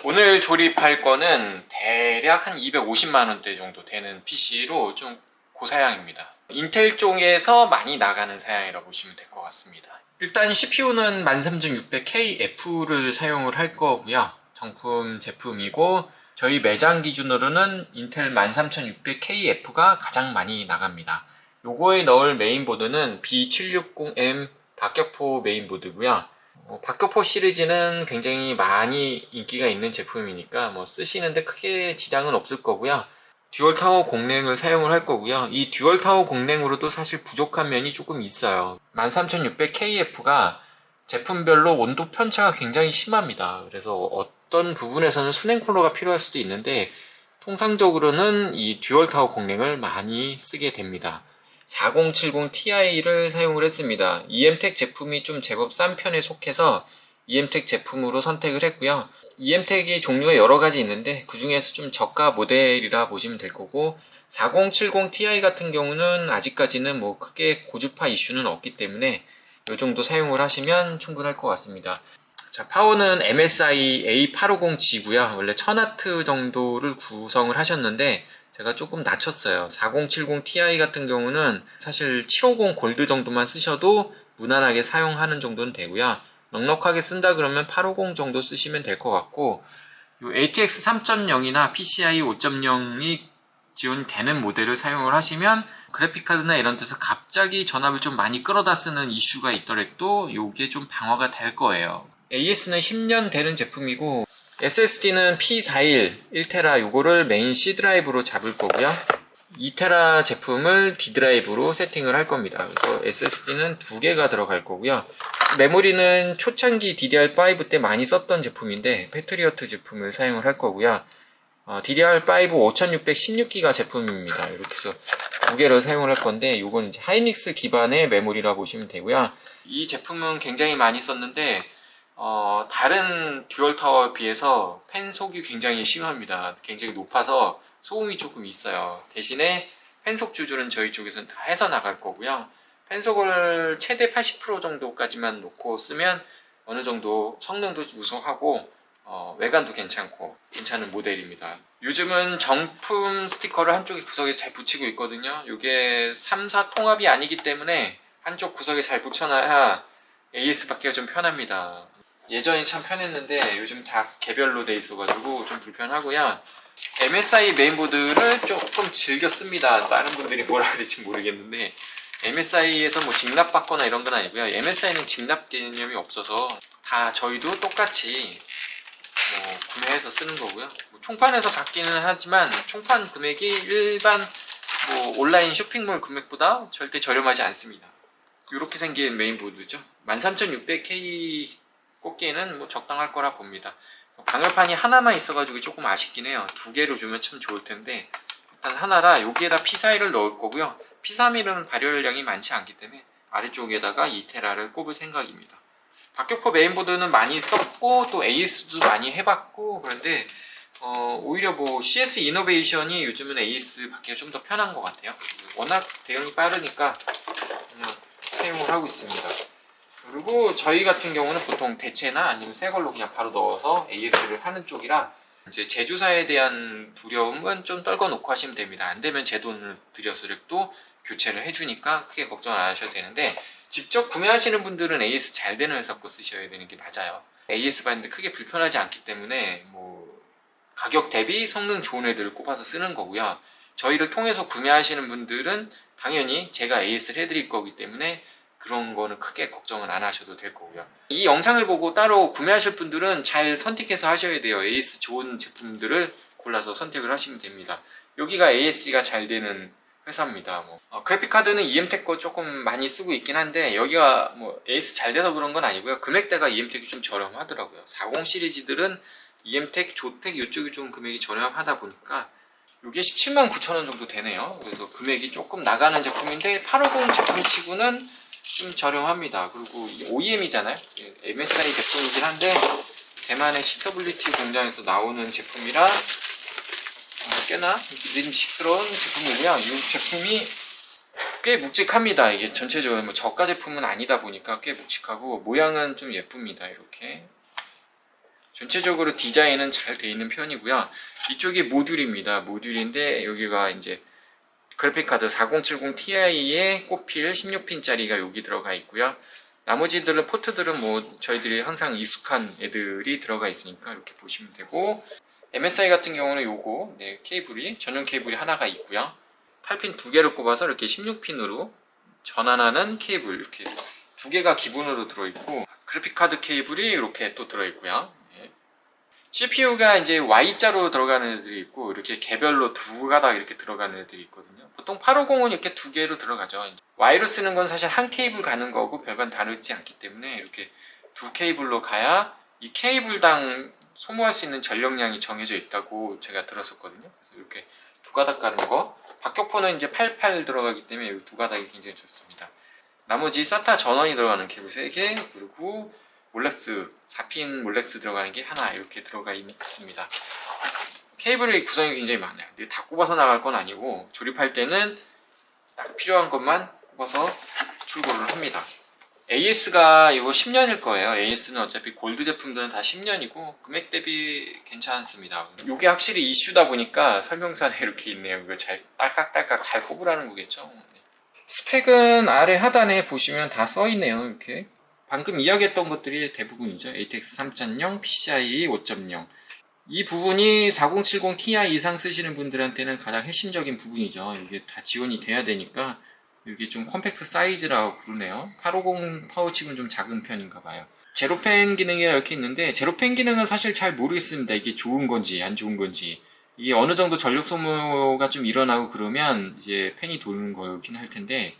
오늘 조립할 거는 대략 한 250만원대 정도 되는 PC로 좀 고사양입니다. 인텔 쪽에서 많이 나가는 사양이라고 보시면 될 것 같습니다. 일단 CPU는 13600KF를 사용을 할 거고요. 정품 제품이고 저희 매장 기준으로는 인텔 13600KF가 가장 많이 나갑니다. 요거에 넣을 메인보드는 B760M 박격포 메인보드고요. 박격포 시리즈는 굉장히 많이 인기가 있는 제품이니까 쓰시는데 크게 지장은 없을 거고요. 듀얼 타워 공랭을 사용을 할 거고요. 이 듀얼 타워 공랭으로도 사실 부족한 면이 조금 있어요. 13600KF가 제품별로 온도 편차가 굉장히 심합니다. 그래서 어떤 부분에서는 수냉 쿨러가 필요할 수도 있는데 통상적으로는 이 듀얼 타워 공랭을 많이 쓰게 됩니다. 4070ti를 사용을 했습니다. EMTEC 제품이 좀 제법 싼 편에 속해서 EMTEC 제품으로 선택을 했고요. EMTEC이 종류가 여러 가지 있는데 그 중에서 좀 저가 모델이라 보시면 될 거고 4070ti 같은 경우는 아직까지는 크게 고주파 이슈는 없기 때문에 이 정도 사용을 하시면 충분할 것 같습니다. 자, 파워는 MSI A850G고요. 원래 1000W 정도를 구성을 하셨는데 제가 조금 낮췄어요. 4070ti 같은 경우는 사실 750 골드 정도만 쓰셔도 무난하게 사용하는 정도는 되고요. 넉넉하게 쓴다 그러면 850 정도 쓰시면 될 것 같고 요 ATX 3.0이나 PCI 5.0이 지원되는 모델을 사용을 하시면 그래픽카드나 이런 데서 갑자기 전압을 좀 많이 끌어다 쓰는 이슈가 있더라도 이게 좀 방어가 될 거예요. AS는 10년 되는 제품이고 SSD는 P41 1테라 요거를 메인 C 드라이브로 잡을 거고요. 2테라 제품을 D 드라이브로 세팅을 할 겁니다. 그래서 SSD는 2개가 들어갈 거고요. 메모리는 초창기 DDR5 때 많이 썼던 제품인데 패트리어트 제품을 사용을 할 거고요. DDR5 5616기가 제품입니다. 이렇게 해서 2개를 사용을 할 건데 요건 이제 하이닉스 기반의 메모리라 보시면 되고요. 이 제품은 굉장히 많이 썼는데 다른 듀얼 타워에 비해서 팬속이 굉장히 심합니다. 굉장히 높아서 소음이 조금 있어요. 대신에 팬속 조절은 저희 쪽에서는 다 해서 나갈 거고요. 팬속을 최대 80% 정도까지만 놓고 쓰면 어느 정도 성능도 우수하고 외관도 괜찮고 괜찮은 모델입니다. 요즘은 정품 스티커를 한쪽에 구석에 잘 붙이고 있거든요. 이게 3사 통합이 아니기 때문에 한쪽 구석에 잘 붙여놔야 AS 받기가 좀 편합니다. 예전이 참 편했는데 요즘 다 개별로 돼 있어가지고 좀 불편하고요. MSI 메인보드를 조금 즐겨 씁니다. 다른 분들이 뭐라 그럴지 모르겠는데 MSI에서 직납받거나 이런 건 아니고요. MSI는 직납 개념이 없어서 다 저희도 똑같이 구매해서 쓰는 거고요. 총판에서 받기는 하지만 총판 금액이 일반 온라인 쇼핑몰 금액보다 절대 저렴하지 않습니다. 이렇게 생긴 메인보드죠. 13600K 꽂기에는 적당할 거라 봅니다. 방열판이 하나만 있어가지고 조금 아쉽긴 해요. 2개로 주면 참 좋을 텐데 일단 하나라 여기에다 P41을 넣을 거고요. P31은 발열량이 많지 않기 때문에 아래쪽에다가 2테라를 꼽을 생각입니다. 박격포 메인보드는 많이 썼고 또 AS도 많이 해봤고 그런데 오히려 CS 이노베이션이 요즘은 AS 받기가 좀 더 편한 것 같아요. 워낙 대응이 빠르니까 그냥 사용을 하고 있습니다. 그리고 저희 같은 경우는 보통 대체나 아니면 새 걸로 그냥 바로 넣어서 AS를 하는 쪽이라 이제 제조사에 대한 두려움은 좀 떨궈 놓고 하시면 됩니다. 안 되면 제 돈을 들여서라도 교체를 해주니까 크게 걱정 안 하셔도 되는데 직접 구매하시는 분들은 AS 잘 되는 회사 거 쓰셔야 되는 게 맞아요. AS 받는데 크게 불편하지 않기 때문에 가격 대비 성능 좋은 애들을 꼽아서 쓰는 거고요. 저희를 통해서 구매하시는 분들은 당연히 제가 AS를 해드릴 거기 때문에 그런 거는 크게 걱정을 안 하셔도 될 거고요. 이 영상을 보고 따로 구매하실 분들은 잘 선택해서 하셔야 돼요. AS 좋은 제품들을 골라서 선택을 하시면 됩니다. 여기가 AS가 잘 되는 회사입니다. 그래픽카드는 EMTEC 거 조금 많이 쓰고 있긴 한데 여기가 AS 잘 돼서 그런 건 아니고요. 금액대가 EMTEC이 좀 저렴하더라고요. 40 시리즈들은 EMTEC, 조텍 이쪽이 좀 금액이 저렴하다 보니까 이게 179,000원 정도 되네요. 그래서 금액이 조금 나가는 제품인데 850 제품치고는 좀 저렴합니다. 그리고 OEM이잖아요. MSI 제품이긴 한데 대만의 CWT 공장에서 나오는 제품이라 꽤나 믿음직스러운 제품이고요. 이 제품이 꽤 묵직합니다. 이게 전체적으로 저가 제품은 아니다 보니까 꽤 묵직하고 모양은 좀 예쁩니다. 이렇게 전체적으로 디자인은 잘 되어 있는 편이고요. 이쪽이 모듈입니다. 모듈인데 여기가 이제 그래픽카드 4070 Ti에 꼽힐 16핀짜리가 여기 들어가 있고요. 나머지들은 포트들은 뭐 저희들이 항상 익숙한 애들이 들어가 있으니까 이렇게 보시면 되고, MSI 같은 경우는 요거 케이블이 전용 케이블이 하나가 있고요. 8핀 2개를 꼽아서 이렇게 16핀으로 전환하는 케이블 이렇게 2개가 기본으로 들어있고, 그래픽카드 케이블이 이렇게 또 들어있고요. CPU가 이제 Y자로 들어가는 애들이 있고, 이렇게 개별로 두 가닥 이렇게 들어가는 애들이 있거든요. 보통 850은 이렇게 2개로 들어가죠. Y로 쓰는 건 사실 한 케이블 가는 거고 별반 다르지 않기 때문에 이렇게 2케이블로 가야 이 케이블당 소모할 수 있는 전력량이 정해져 있다고 제가 들었었거든요. 그래서 이렇게 두 가닥 가는 거. 박격포는 이제 88 들어가기 때문에 이 두 가닥이 굉장히 좋습니다. 나머지 SATA 전원이 들어가는 케이블 3개, 그리고 몰렉스 4핀 몰렉스 들어가는 게 하나 이렇게 들어가 있습니다. 케이블의 구성이 굉장히 많아요. 근데 다 꼽아서 나갈 건 아니고 조립할 때는 딱 필요한 것만 꼽아서 출고를 합니다. AS가 이거 10년일 거예요. AS는 어차피 골드 제품들은 다 10년이고 금액 대비 괜찮습니다. 이게 확실히 이슈다 보니까 설명서에 이렇게 있네요. 이걸 잘 딸깍딸깍 잘 꼽으라는 거겠죠. 스펙은 아래 하단에 보시면 다 써있네요. 이렇게 방금 이야기했던 것들이 대부분이죠. ATX 3.0, PCIe 5.0. 이 부분이 4070 Ti 이상 쓰시는 분들한테는 가장 핵심적인 부분이죠. 이게 다 지원이 돼야 되니까 이게 좀 컴팩트 사이즈라고 부르네요. 850 파워칩은 좀 작은 편인가 봐요. 제로펜 기능이 이렇게 있는데, 제로펜 기능은 사실 잘 모르겠습니다. 이게 좋은 건지 안 좋은 건지. 이게 어느 정도 전력 소모가 좀 일어나고 그러면 이제 팬이 도는 거긴 할 텐데,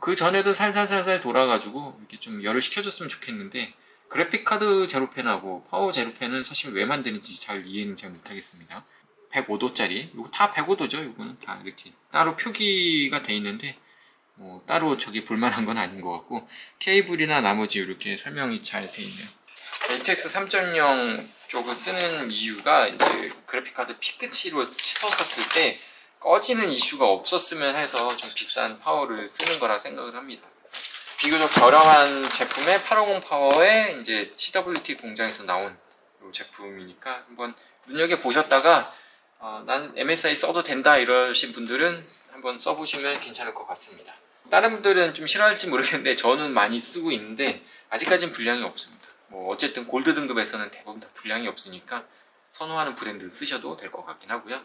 그 전에도 살살살살 돌아가지고 이렇게 좀 열을 식혀줬으면 좋겠는데, 그래픽카드 제로펜하고 파워 제로펜은 사실 왜 만드는지 잘 이해는 잘 못하겠습니다. 105도짜리, 이거 다 105도죠. 이거는 다 이렇게 따로 표기가 돼 있는데 따로 저기 볼만한 건 아닌 것 같고, 케이블이나 나머지 이렇게 설명이 잘 돼 있네요. ATX 3.0 쪽을 쓰는 이유가 이제 그래픽카드 피크치로 치솟았을 때 꺼지는 이슈가 없었으면 해서 좀 비싼 파워를 쓰는 거라 생각을 합니다. 비교적 저렴한 제품의 850 파워에 이제 CWT 공장에서 나온 이 제품이니까 한번 눈여겨보셨다가 난 MSI 써도 된다 이러신 분들은 한번 써보시면 괜찮을 것 같습니다. 다른 분들은 좀 싫어할지 모르겠는데 저는 많이 쓰고 있는데 아직까지는 불량이 없습니다. 뭐 어쨌든 골드 등급에서는 대부분 다 불량이 없으니까 선호하는 브랜드를 쓰셔도 될 것 같긴 하고요.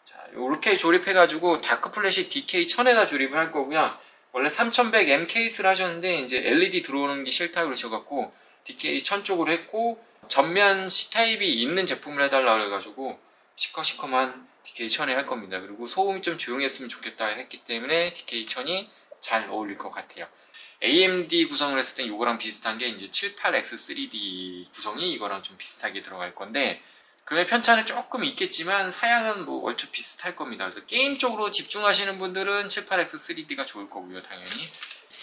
자, 이렇게 조립해가지고 다크플래시 DK1000에다 조립을 할 거고요. 원래 3100M 케이스를 하셨는데 이제 LED 들어오는 게 싫다 그러셔갖고 DK1000 쪽으로 했고, 전면 C타입이 있는 제품을 해달라 그래가지고 시커시커만 DK1000에 할 겁니다. 그리고 소음이 좀 조용했으면 좋겠다 했기 때문에 DK1000이 잘 어울릴 것 같아요. AMD 구성을 했을 땐 이거랑 비슷한 게 이제 78X3D 구성이 이거랑 좀 비슷하게 들어갈 건데, 금액 편차는 조금 있겠지만 사양은 뭐 얼추 비슷할 겁니다. 그래서 게임 쪽으로 집중하시는 분들은 78X3D가 좋을 거고요. 당연히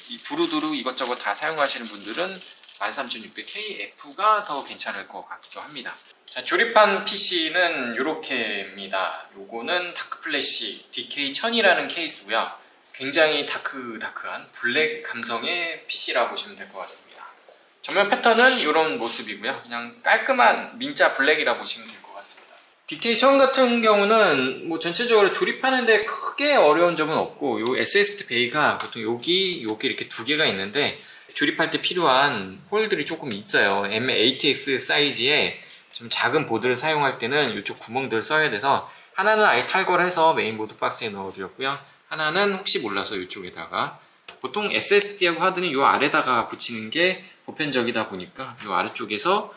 이 두루두루 이것저것 다 사용하시는 분들은 13600KF가 더 괜찮을 것 같기도 합니다. 자, 조립한 PC는 이렇게입니다. 요거는 다크플래시 DK1000이라는 케이스고요. 굉장히 다크한 블랙 감성의 PC라고 보시면 될 것 같습니다. 전면 패턴은 이런 모습이고요. 그냥 깔끔한 민자 블랙이라 보시면 될 것 같습니다. DK1000 같은 경우는 뭐 전체적으로 조립하는데 크게 어려운 점은 없고, 요 SSD 베이가 보통 여기 이렇게 두 개가 있는데 조립할 때 필요한 홀들이 조금 있어요. M8X 사이즈의 좀 작은 보드를 사용할 때는 이쪽 구멍들을 써야 돼서, 하나는 아예 탈거를 해서 메인보드 박스에 넣어드렸고요. 하나는 혹시 몰라서 이쪽에다가, 보통 SSD하고 하드는 이 아래다가 붙이는 게 보편적이다 보니까 이 아래쪽에서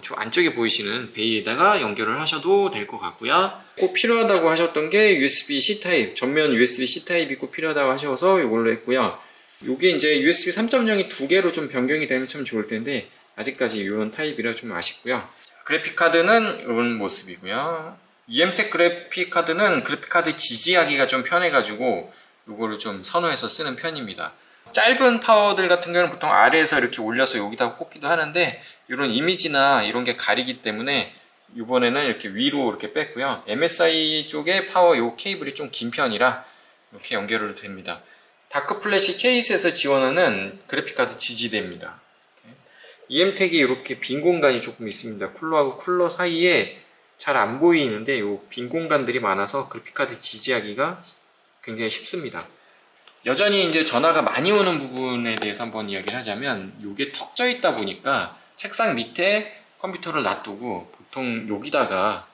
저 안쪽에 보이시는 베이에다가 연결을 하셔도 될 것 같고요. 꼭 필요하다고 하셨던 게 USB-C 타입, 전면 USB-C 타입이 꼭 필요하다고 하셔서 이걸로 했고요. 이게 이제 USB 3.0이 두 개로 좀 변경이 되면 참 좋을 텐데 아직까지 이런 타입이라 좀 아쉽고요. 그래픽카드는 이런 모습이고요. EMTEC 그래픽카드는 그래픽카드 지지하기가 좀 편해가지고 이거를 좀 선호해서 쓰는 편입니다. 짧은 파워들 같은 경우는 보통 아래에서 이렇게 올려서 여기다 꽂기도 하는데, 이런 이미지나 이런 게 가리기 때문에 이번에는 이렇게 위로 이렇게 뺐고요. MSI 쪽에 파워 요 케이블이 좀 긴 편이라 이렇게 연결을 됩니다. 다크플래시 케이스에서 지원하는 그래픽카드 지지대입니다. EM택이 이렇게 빈 공간이 조금 있습니다. 쿨러하고 쿨러 사이에 잘 안 보이는데 이 빈 공간들이 많아서 그래픽카드 지지하기가 굉장히 쉽습니다. 여전히 이제 전화가 많이 오는 부분에 대해서 한번 이야기를 하자면, 이게 턱 져 있다 보니까 책상 밑에 컴퓨터를 놔두고 보통 여기다가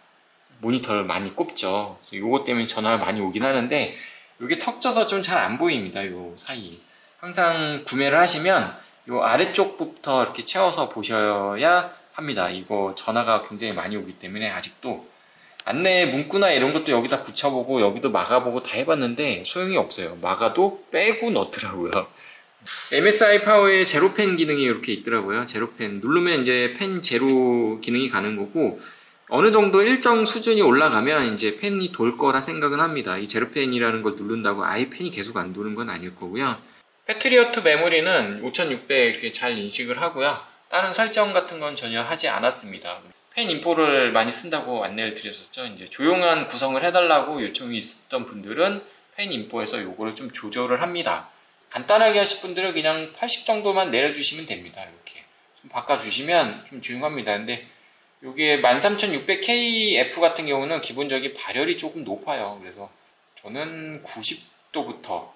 모니터를 많이 꼽죠. 그래서 이것 때문에 전화가 많이 오긴 하는데, 이게 턱 져서 좀 잘 안 보입니다. 요 사이. 항상 구매를 하시면 요 아래쪽부터 이렇게 채워서 보셔야 합니다. 이거 전화가 굉장히 많이 오기 때문에. 아직도 안내 문구나 이런 것도 여기다 붙여보고 여기도 막아보고 다 해봤는데 소용이 없어요. 막아도 빼고 넣더라고요. MSI 파워에 제로펜 기능이 이렇게 있더라고요. 제로펜 누르면 이제 펜 제로 기능이 가는 거고, 어느 정도 일정 수준이 올라가면 이제 펜이 돌 거라 생각은 합니다. 이 제로펜이라는 걸 누른다고 아예 펜이 계속 안 도는 건 아닐 거고요. 패트리어트 메모리는 5600 이렇게 잘 인식을 하고요. 다른 설정 같은 건 전혀 하지 않았습니다. 펜 인포를 많이 쓴다고 안내를 드렸었죠. 이제 조용한 구성을 해달라고 요청이 있었던 분들은 펜 인포에서 요거를 좀 조절을 합니다. 간단하게 하실 분들은 그냥 80 정도만 내려주시면 됩니다. 이렇게 좀 바꿔주시면 좀 조용합니다. 근데 요게 13600KF 같은 경우는 기본적인 발열이 조금 높아요. 그래서 저는 90도부터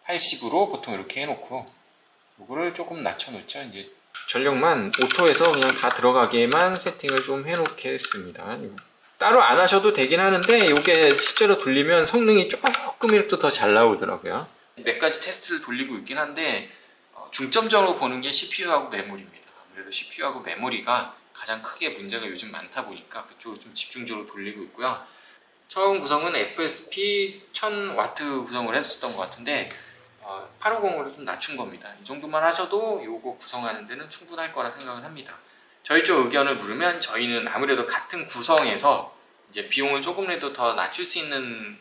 80으로 보통 이렇게 해놓고 요거를 조금 낮춰놓죠. 이제 전력만 오토에서 그냥 다 들어가게만 세팅을 좀 해놓겠습니다. 따로 안 하셔도 되긴 하는데 이게 실제로 돌리면 성능이 조금이라도 더 잘 나오더라고요. 몇 가지 테스트를 돌리고 있긴 한데 중점적으로 보는 게 CPU하고 메모리입니다. 아무래도 CPU하고 메모리가 가장 크게 문제가 요즘 많다 보니까 그쪽으로 좀 집중적으로 돌리고 있고요. 처음 구성은 FSP 1000W 구성을 했었던 것 같은데 850으로 좀 낮춘 겁니다. 이 정도만 하셔도 요거 구성하는 데는 충분할 거라 생각을 합니다. 저희 쪽 의견을 물으면 저희는 아무래도 같은 구성에서 이제 비용을 조금이라도 더 낮출 수 있는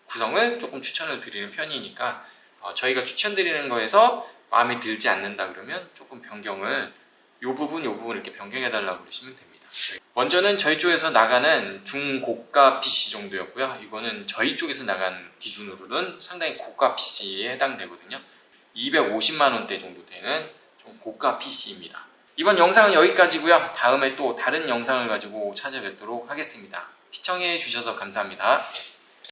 구성을 조금 추천을 드리는 편이니까 저희가 추천드리는 거에서 마음에 들지 않는다 그러면 조금 변경을 요 부분 이렇게 변경해 달라고 그러시면 됩니다. 먼저는 저희 쪽에서 나가는 중고가 PC 정도였고요. 이거는 저희 쪽에서 나간 기준으로는 상당히 고가 PC에 해당되거든요. 250만원대 정도 되는 좀 고가 PC입니다. 이번 영상은 여기까지고요. 다음에 또 다른 영상을 가지고 찾아뵙도록 하겠습니다. 시청해 주셔서 감사합니다.